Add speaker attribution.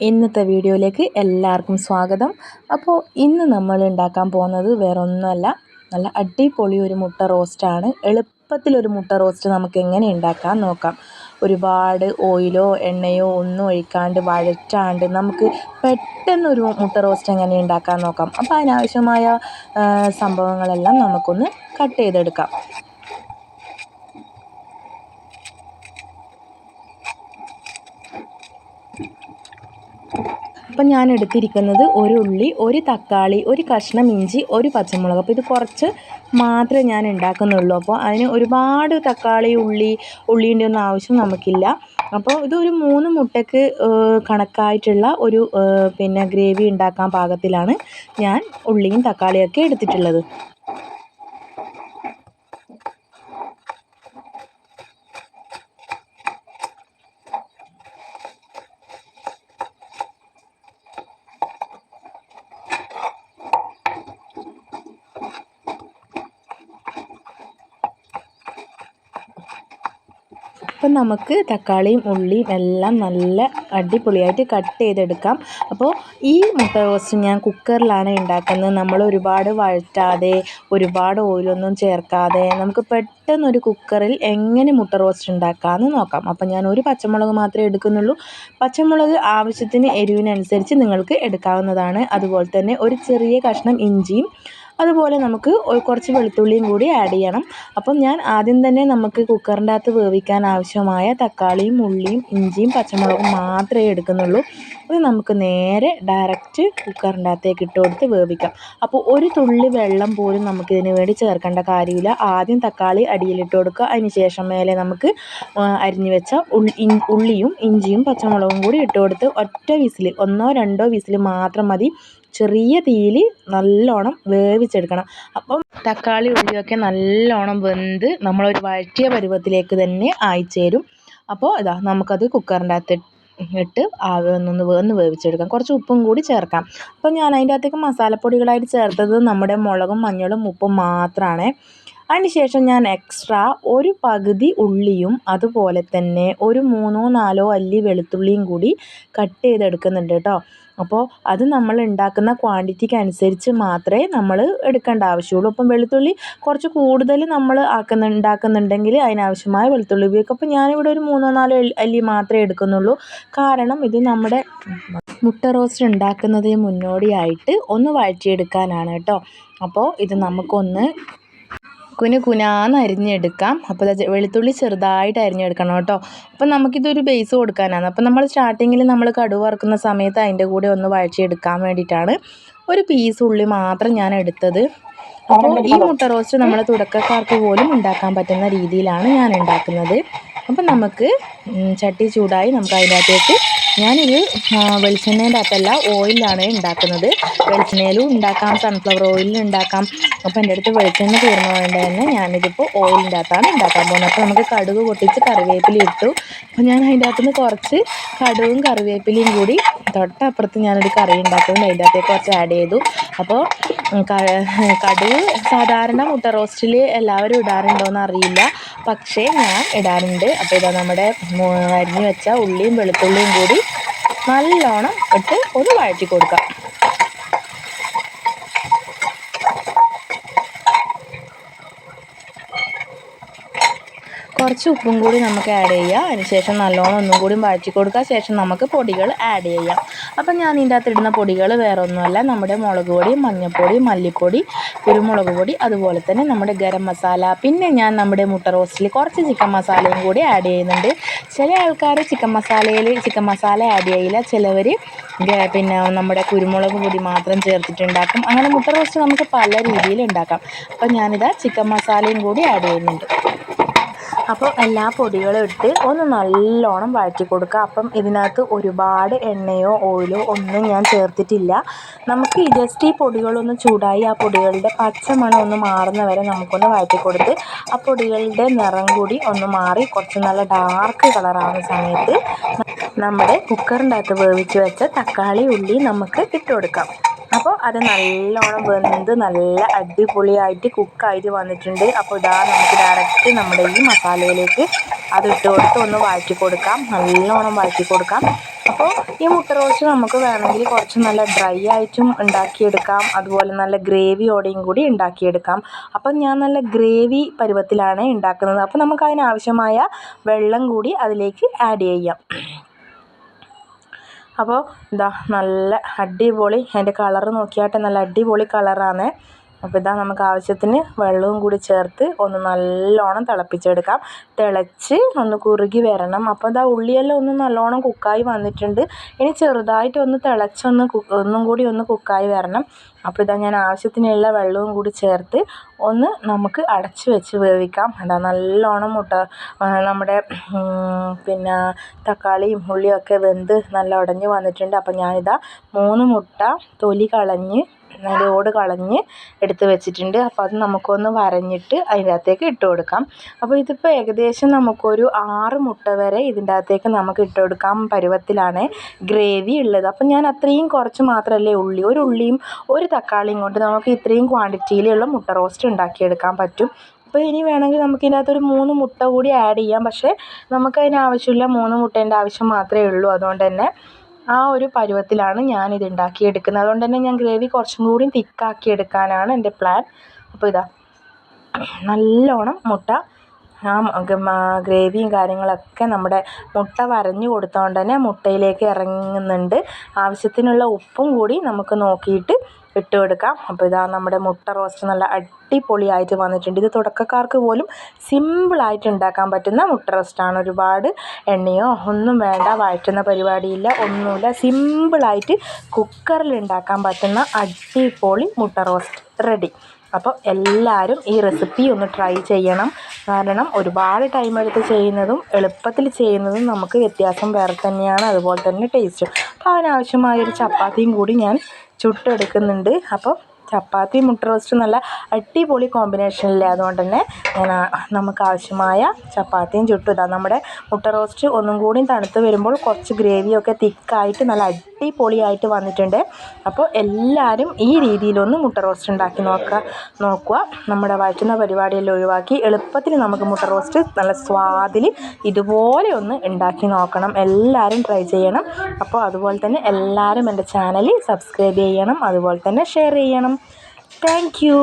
Speaker 1: ഇന്നത്തെ വീഡിയോയിലേക്ക് എല്ലാവർക്കും സ്വാഗതം. അപ്പോൾ ഇന്ന് നമ്മൾ ഉണ്ടാക്കാൻ പോകുന്നത് വേറെ ഒന്നുമല്ല, നല്ല അടിപൊളി ഒരു മുട്ട റോസ്റ്റാണ്. എളുപ്പത്തിലൊരു മുട്ട റോസ്റ്റ് നമുക്ക് എങ്ങനെ ഉണ്ടാക്കാൻ നോക്കാം. ഒരുപാട് ഓയിലോ എണ്ണയോ ഒന്നും ഒഴിക്കാണ്ട് വഴറ്റാണ്ട് നമുക്ക് പെട്ടെന്നൊരു മുട്ട റോസ്റ്റ് എങ്ങനെ ഉണ്ടാക്കാൻ നോക്കാം. അപ്പോൾ അതിനാവശ്യമായ സംഭവങ്ങളെല്ലാം നമുക്കൊന്ന് കട്ട് ചെയ്തെടുക്കാം. അപ്പം ഞാൻ എടുത്തിരിക്കുന്നത് ഒരു ഉള്ളി, ഒരു തക്കാളി, ഒരു കഷ്ണം ഇഞ്ചി, ഒരു പച്ചമുളക്. അപ്പോൾ ഇത് കുറച്ച് മാത്രമേ ഞാൻ ഉണ്ടാക്കുന്നുള്ളൂ. അപ്പോൾ അതിന് ഒരുപാട് തക്കാളി ഉള്ളീൻ്റെ ഒന്നും ആവശ്യം നമുക്കില്ല. അപ്പോൾ ഇതൊരു 3 മുട്ടയ്ക്ക് കണക്കായിട്ടുള്ള ഒരു ഗ്രേവി ഉണ്ടാക്കാൻ പാകത്തിലാണ് ഞാൻ ഉള്ളിയും തക്കാളിയൊക്കെ എടുത്തിട്ടുള്ളത്. അപ്പം നമുക്ക് തക്കാളിയും ഉള്ളിയും എല്ലാം നല്ല അടിപൊളിയായിട്ട് കട്ട് ചെയ്തെടുക്കാം. അപ്പോൾ ഈ മുട്ട റോസ്റ്റ് ഞാൻ കുക്കറിലാണ് ഉണ്ടാക്കുന്നത്. നമ്മൾ ഒരുപാട് വഴറ്റാതെ ഒരുപാട് ഓയിലൊന്നും ചേർക്കാതെ നമുക്ക് പെട്ടെന്നൊരു കുക്കറിൽ എങ്ങനെ മുട്ട റോസ്റ്റ് ഉണ്ടാക്കാമെന്ന് നോക്കാം. അപ്പം ഞാൻ ഒരു പച്ചമുളക് മാത്രമേ എടുക്കുന്നുള്ളൂ. പച്ചമുളക് ആവശ്യത്തിന് എരിവിനനുസരിച്ച് നിങ്ങൾക്ക് എടുക്കാവുന്നതാണ്. അതുപോലെ തന്നെ ഒരു ചെറിയ കഷ്ണം ഇഞ്ചിയും അതുപോലെ നമുക്ക് കുറച്ച് വെളുത്തുള്ളിയും കൂടി ആഡ് ചെയ്യണം. അപ്പം ഞാൻ ആദ്യം തന്നെ നമുക്ക് കുക്കറിൻ്റെ അകത്ത് വേവിക്കാൻ ആവശ്യമായ തക്കാളിയും ഉള്ളിയും ഇഞ്ചിയും പച്ചമുളകും മാത്രമേ എടുക്കുന്നുള്ളൂ. അത് നമുക്ക് നേരെ ഡയറക്റ്റ് കുക്കറിൻ്റെ അകത്തേക്ക് ഇട്ട് കൊടുത്ത് വേവിക്കാം. അപ്പോൾ ഒരു തുള്ളി വെള്ളം പോലും നമുക്കിതിന് വേണ്ടി ചേർക്കേണ്ട കാര്യമില്ല. ആദ്യം തക്കാളി അടിയിലിട്ട് കൊടുക്കുക. അതിന് ശേഷം മേലെ നമുക്ക് അരിഞ്ഞു വെച്ച ഉള്ളിയും ഇഞ്ചിയും പച്ചമുളകും കൂടി ഇട്ട് കൊടുത്ത് ഒറ്റ വിസിൽ, 1-2 വിസിൽ മാത്രം മതി. ചെറിയ തീയിൽ നല്ലോണം വേവിച്ചെടുക്കണം. അപ്പം തക്കാളി ഉള്ളിയൊക്കെ നല്ലോണം വെന്ത് നമ്മളൊരു വഴറ്റിയ പരുവത്തിലേക്ക് തന്നെ ആയിച്ചേരും. അപ്പോൾ നമുക്കത് കുക്കറിൻ്റെ അകത്ത് ഇട്ട് ഒന്ന് വേവിച്ചെടുക്കാം. കുറച്ച് ഉപ്പും കൂടി ചേർക്കാം. അപ്പോൾ ഞാൻ അതിൻ്റെ അകത്തേക്ക് മസാലപ്പൊടികളായിട്ട് ചേർത്തത് നമ്മുടെ മുളകും മഞ്ഞളും ഉപ്പും മാത്രമാണ്. അതിന് ശേഷം ഞാൻ എക്സ്ട്രാ ഒരു പകുതി ഉള്ളിയും അതുപോലെ തന്നെ ഒരു 3-4 അല്ലി വെളുത്തുള്ളിയും കൂടി കട്ട് ചെയ്തെടുക്കുന്നുണ്ട് കേട്ടോ. അപ്പോൾ അത് നമ്മൾ ഉണ്ടാക്കുന്ന ക്വാണ്ടിറ്റിക്ക് അനുസരിച്ച് മാത്രമേ നമ്മൾ എടുക്കേണ്ട ആവശ്യമുള്ളൂ. അപ്പം വെളുത്തുള്ളി കുറച്ച് കൂടുതൽ നമ്മൾ ഉണ്ടാക്കുന്നുണ്ടെങ്കിൽ അതിനാവശ്യമായ വെളുത്തുള്ളി ഉപയോഗിക്കും. അപ്പോൾ ഞാനിവിടെ ഒരു 3-4 അല്ലി മാത്രമേ എടുക്കുന്നുള്ളൂ. കാരണം ഇത് നമ്മുടെ മുട്ട റോസ്റ്റ് ഉണ്ടാക്കുന്നതിന് മുന്നോടിയായിട്ട് ഒന്ന് വഴറ്റിയെടുക്കാനാണ് കേട്ടോ. അപ്പോൾ ഇത് നമുക്കൊന്ന് കുനാന്ന് അരിഞ്ഞെടുക്കാം. അപ്പോൾ വെളുത്തുള്ളി ചെറുതായിട്ട് അരിഞ്ഞെടുക്കണം കേട്ടോ. അപ്പം നമുക്കിതൊരു ബേസ് കൊടുക്കാനാണ്. അപ്പം നമ്മൾ സ്റ്റാർട്ടിങ്ങിൽ നമ്മൾ കടുക് വറുക്കുന്ന സമയത്ത് അതിൻ്റെ കൂടെ ഒന്ന് വഴറ്റിയെടുക്കാൻ വേണ്ടിയിട്ടാണ് ഒരു പീസ് ഉള്ളി മാത്രം ഞാൻ എടുത്തത്. അപ്പോൾ ഈ മുട്ട റോസ്റ്റ് നമ്മൾ തുടക്കക്കാർക്ക് പോലും ഉണ്ടാക്കാൻ പറ്റുന്ന രീതിയിലാണ് ഞാൻ ഉണ്ടാക്കുന്നത്. അപ്പം നമുക്ക് ചട്ടി ചൂടായി നമുക്ക് അതിൻ്റെ അകത്തേക്ക്, ഞാനിത് വെളിച്ചെണ്ണേൻ്റെ അകത്തല്ല ഓയിലാണ് ഉണ്ടാക്കുന്നത്. വെളിച്ചെണ്ണയിലും ഉണ്ടാക്കാം, സൺഫ്ലവർ ഓയിലിലും ഉണ്ടാക്കാം. അപ്പോൾ എൻ്റെ അടുത്ത് വെളിച്ചെണ്ണ തീർന്നതുകൊണ്ട് തന്നെ ഞാനിതിപ്പോൾ ഓയിലിൻ്റെ അകത്താണ് ഉണ്ടാക്കാൻ പോകുന്നത്. അപ്പോൾ നമുക്ക് കടുക് പൊട്ടിച്ച് കറിവേപ്പില ഇട്ടു. അപ്പോൾ ഞാൻ അതിൻ്റെ അകത്തുനിന്ന് കുറച്ച് കടുകും കറിവേപ്പിലയും കൂടി തൊട്ടപ്പുറത്ത് ഞാനൊരു കറി ഉണ്ടാക്കുന്നുണ്ട്, അതിൻ്റെ അകത്തേക്ക് കുറച്ച് ആഡ് ചെയ്തു. അപ്പോൾ കടുക് സാധാരണ മുട്ട റോസ്റ്റിൽ എല്ലാവരും ഇടാറുണ്ടോയെന്ന് അറിയില്ല, പക്ഷേ ഞാൻ ഇടാറുണ്ട്. അപ്പോൾ നമ്മുടെ അരിഞ്ഞു വെച്ച ഉള്ളിയും വെളുത്തുള്ളിയും കൂടി നല്ലോണം ഇട്ട് ഒന്ന് വഴറ്റി കൊടുക്കാം. കുറച്ച് ഉപ്പും കൂടി നമുക്ക് ആഡ് ചെയ്യാം. അതിനുശേഷം നല്ലോണം ഒന്നും കൂടി വഴറ്റി കൊടുക്കുക. ശേഷം നമുക്ക് പൊടികൾ ആഡ് ചെയ്യാം. അപ്പം ഞാൻ ഇതിൻ്റെ അകത്ത് ഇടുന്ന പൊടികൾ വേറെ ഒന്നുമല്ല, നമ്മുടെ മുളക് പൊടി, മഞ്ഞൾപ്പൊടി, മല്ലിപ്പൊടി, കുരുമുളക് പൊടി, അതുപോലെ തന്നെ നമ്മുടെ ഗരം മസാല. പിന്നെ ഞാൻ നമ്മുടെ മുട്ട റോസ്റ്റിൽ കുറച്ച് ചിക്കൻ മസാലയും കൂടി ആഡ് ചെയ്യുന്നുണ്ട്. ചില ആൾക്കാർ ചിക്കൻ മസാല ആഡ് ചെയ്യില്ല. ചിലവർ നമ്മുടെ കുരുമുളക് പൊടി മാത്രം ചേർത്തിട്ടുണ്ടാക്കും. അങ്ങനെ മുട്ട റോസ്റ്റ് നമുക്ക് പല രീതിയിൽ ഉണ്ടാക്കാം. അപ്പം ഞാനിതാ ചിക്കൻ മസാലയും കൂടി ആഡ് ചെയ്യുന്നുണ്ട്. അപ്പോൾ എല്ലാ പൊടികളും ഇട്ട് ഒന്ന് നല്ലോണം വഴറ്റി കൊടുക്കുക. അപ്പം ഇതിനകത്ത് ഒരുപാട് എണ്ണയോ ഓയിലോ ഒന്നും ഞാൻ ചേർത്തിട്ടില്ല. നമുക്ക് ജസ്റ്റ് ഈ പൊടികളൊന്ന് ചൂടായി ആ പൊടികളുടെ പച്ചമണം ഒന്ന് മാറുന്ന വരെ നമുക്കൊന്ന് വഴറ്റി കൊടുത്ത് ആ പൊടികളുടെ നിറം കൂടി ഒന്ന് മാറി കുറച്ച് നല്ല ഡാർക്ക് കളറാവുന്ന സമയത്ത് നമ്മുടെ കുക്കറിൻ്റെ അകത്ത് വേവിച്ച് വെച്ച തക്കാളി ഉള്ളി നമുക്ക് ഇട്ട് കൊടുക്കാം. അപ്പോൾ അത് നല്ലോണം വെന്ത് നല്ല അടിപൊളിയായിട്ട് കുക്കായിട്ട് വന്നിട്ടുണ്ട്. അപ്പോൾ നമുക്ക് ഡയറക്റ്റ് നമ്മുടെ ഈ മസാലയിലേക്ക് അത് ഇട്ട് കൊടുത്ത് ഒന്ന് വഴറ്റി കൊടുക്കാം. നല്ലോണം വഴറ്റി കൊടുക്കാം. അപ്പോൾ ഈ മുട്ട റോസ്റ്റ് നമുക്ക് വേണമെങ്കിൽ കുറച്ച് നല്ല ഡ്രൈ ആയിട്ടും ഉണ്ടാക്കിയെടുക്കാം, അതുപോലെ നല്ല ഗ്രേവിയോടെയും കൂടി ഉണ്ടാക്കിയെടുക്കാം. അപ്പം ഞാൻ നല്ല ഗ്രേവി പരുവത്തിലാണ് ഉണ്ടാക്കുന്നത്. അപ്പോൾ നമുക്ക് അതിനാവശ്യമായ വെള്ളം കൂടി അതിലേക്ക് ആഡ് ചെയ്യാം. അപ്പോൾ ഇതാ നല്ല അടിപൊളി, അതിൻ്റെ കളറ് നോക്കിയാട്ടെ, നല്ല അടിപൊളി കളറാണ്. അപ്പോൾ ഇതാ നമുക്ക് ആവശ്യത്തിന് വെള്ളവും കൂടി ചേർത്ത് ഒന്ന് നല്ലോണം തിളപ്പിച്ചെടുക്കാം. തിളച്ച് ഒന്ന് കുറുകി വരണം. അപ്പോൾ ഇതാ ഉള്ളിയെല്ലാം ഒന്ന് നല്ലോണം കുക്കായി വന്നിട്ടുണ്ട്. ഇനി ചെറുതായിട്ടൊന്ന് തിളച്ചൊന്ന് ഒന്നും കൂടി ഒന്ന് കുക്കായി വരണം. അപ്പോൾ ഇതാ ഞാൻ ആവശ്യത്തിനുള്ള വെള്ളവും കൂടി ചേർത്ത് ഒന്ന് നമുക്ക് അടച്ച് വെച്ച് വേവിക്കാം. അതാ നല്ലോണം നമ്മുടെ പിന്നെ തക്കാളിയും ഉള്ളിയൊക്കെ വെന്ത് നല്ല ഉടഞ്ഞ് വന്നിട്ടുണ്ട്. അപ്പോൾ ഞാനിതാ 3 മുട്ട തൊലി കളഞ്ഞ് ഓട് കളഞ്ഞ് എടുത്ത് വെച്ചിട്ടുണ്ട്. അപ്പോൾ അത് നമുക്കൊന്ന് വരഞ്ഞിട്ട് അതിൻ്റെ അകത്തേക്ക് ഇട്ട് കൊടുക്കാം. അപ്പോൾ ഇതിപ്പോൾ ഏകദേശം നമുക്കൊരു 6 മുട്ട വരെ ഇതിൻ്റെ അകത്തേക്ക് നമുക്ക് ഇട്ട് കൊടുക്കാം പരുവത്തിലാണ് ഗ്രേവി ഉള്ളത്. അപ്പം ഞാൻ അത്രയും കുറച്ച് മാത്രമല്ലേ ഒരു ഉള്ളിയും ഒരു തക്കാളിയും കൊണ്ട് നമുക്ക് ഇത്രയും ക്വാണ്ടിറ്റിയിലുള്ള മുട്ട റോസ്റ്റ് ഉണ്ടാക്കിയെടുക്കാൻ പറ്റും. അപ്പോൾ ഇനി വേണമെങ്കിൽ നമുക്ക് ഇതിനകത്തൊരു 3 മുട്ട കൂടി ആഡ് ചെയ്യാം. പക്ഷേ നമുക്കതിന് ആവശ്യമില്ല, 3 മുട്ടേൻ്റെ ആവശ്യം മാത്രമേ ഉള്ളൂ. അതുകൊണ്ട് തന്നെ ആ ഒരു പരുവത്തിലാണ് ഞാനിത് ഉണ്ടാക്കിയെടുക്കുന്നത്. അതുകൊണ്ട് തന്നെ ഞാൻ ഗ്രേവി കുറച്ചും കൂടി തിക്കാക്കി എടുക്കാനാണ് എൻ്റെ പ്ലാൻ. അപ്പോൾ ഇതാ നല്ലോണം മുട്ട ഗ്രേവിയും കാര്യങ്ങളൊക്കെ നമ്മുടെ മുട്ട വരഞ്ഞു കൊടുത്തതുകൊണ്ട് തന്നെ മുട്ടയിലേക്ക് ഇറങ്ങുന്നുണ്ട്. ആവശ്യത്തിനുള്ള ഉപ്പും കൂടി നമുക്ക് നോക്കിയിട്ട് ഇട്ട് കൊടുക്കാം. അപ്പോൾ ഇതാ നമ്മുടെ മുട്ട റോസ്റ്റ് നല്ല അടിപൊളിയായിട്ട് വന്നിട്ടുണ്ട്. ഇത് തുടക്കക്കാർക്ക് പോലും സിമ്പിളായിട്ട് ഉണ്ടാക്കാൻ പറ്റുന്ന മുട്ട റോസ്റ്റാണ്. ഒരുപാട് എണ്ണയോ ഒന്നും വേണ്ട, വഴറ്റുന്ന പരിപാടിയില്ല, ഒന്നുമില്ല. സിമ്പിളായിട്ട് കുക്കറിൽ ഉണ്ടാക്കാൻ പറ്റുന്ന അടിപൊളി മുട്ട റോസ്റ്റ് റെഡി. അപ്പോൾ എല്ലാവരും ഈ റെസിപ്പി ഒന്ന് ട്രൈ ചെയ്യണം. കാരണം ഒരുപാട് ടൈം എടുത്ത് ചെയ്യുന്നതും എളുപ്പത്തിൽ ചെയ്യുന്നതും നമുക്ക് വ്യത്യാസം വേറെ തന്നെയാണ്, അതുപോലെ തന്നെ ടേസ്റ്റും. അപ്പോൾ അതിനാവശ്യമായൊരു ചപ്പാത്തിയും കൂടി ഞാൻ ചുട്ടെടുക്കുന്നുണ്ട്. അപ്പോൾ ചപ്പാത്തി മുട്ട റോസ്റ്റ് നല്ല അടിപൊളി കോമ്പിനേഷനില്ലേ, അതുകൊണ്ട് തന്നെ ഞാൻ നമുക്ക് ആവശ്യമായ ചപ്പാത്തിയും ചുട്ടു. ഇതാ നമ്മുടെ മുട്ട റോസ്റ്റ് ഒന്നും കൂടി തണുത്ത് വരുമ്പോൾ കുറച്ച് ഗ്രേവിയൊക്കെ തിക്കായിട്ട് നല്ല അടിപൊളിയായിട്ട് വന്നിട്ടുണ്ട്. അപ്പോൾ എല്ലാവരും ഈ രീതിയിലൊന്ന് മുട്ട റോസ്റ്റ് ഉണ്ടാക്കി നോക്കുക. നമ്മുടെ വഴറ്റുന്ന പരിപാടിയെല്ലാം ഒഴിവാക്കി എളുപ്പത്തിൽ നമുക്ക് മുട്ട റോസ്റ്റ് നല്ല സ്വാദിൽ ഇതുപോലെ ഒന്ന് ഉണ്ടാക്കി നോക്കണം. എല്ലാവരും ട്രൈ ചെയ്യണം. അപ്പോൾ അതുപോലെ തന്നെ എല്ലാവരും എൻ്റെ ചാനൽ സബ്സ്ക്രൈബ് ചെയ്യണം, അതുപോലെ തന്നെ ഷെയർ ചെയ്യണം. Thank you.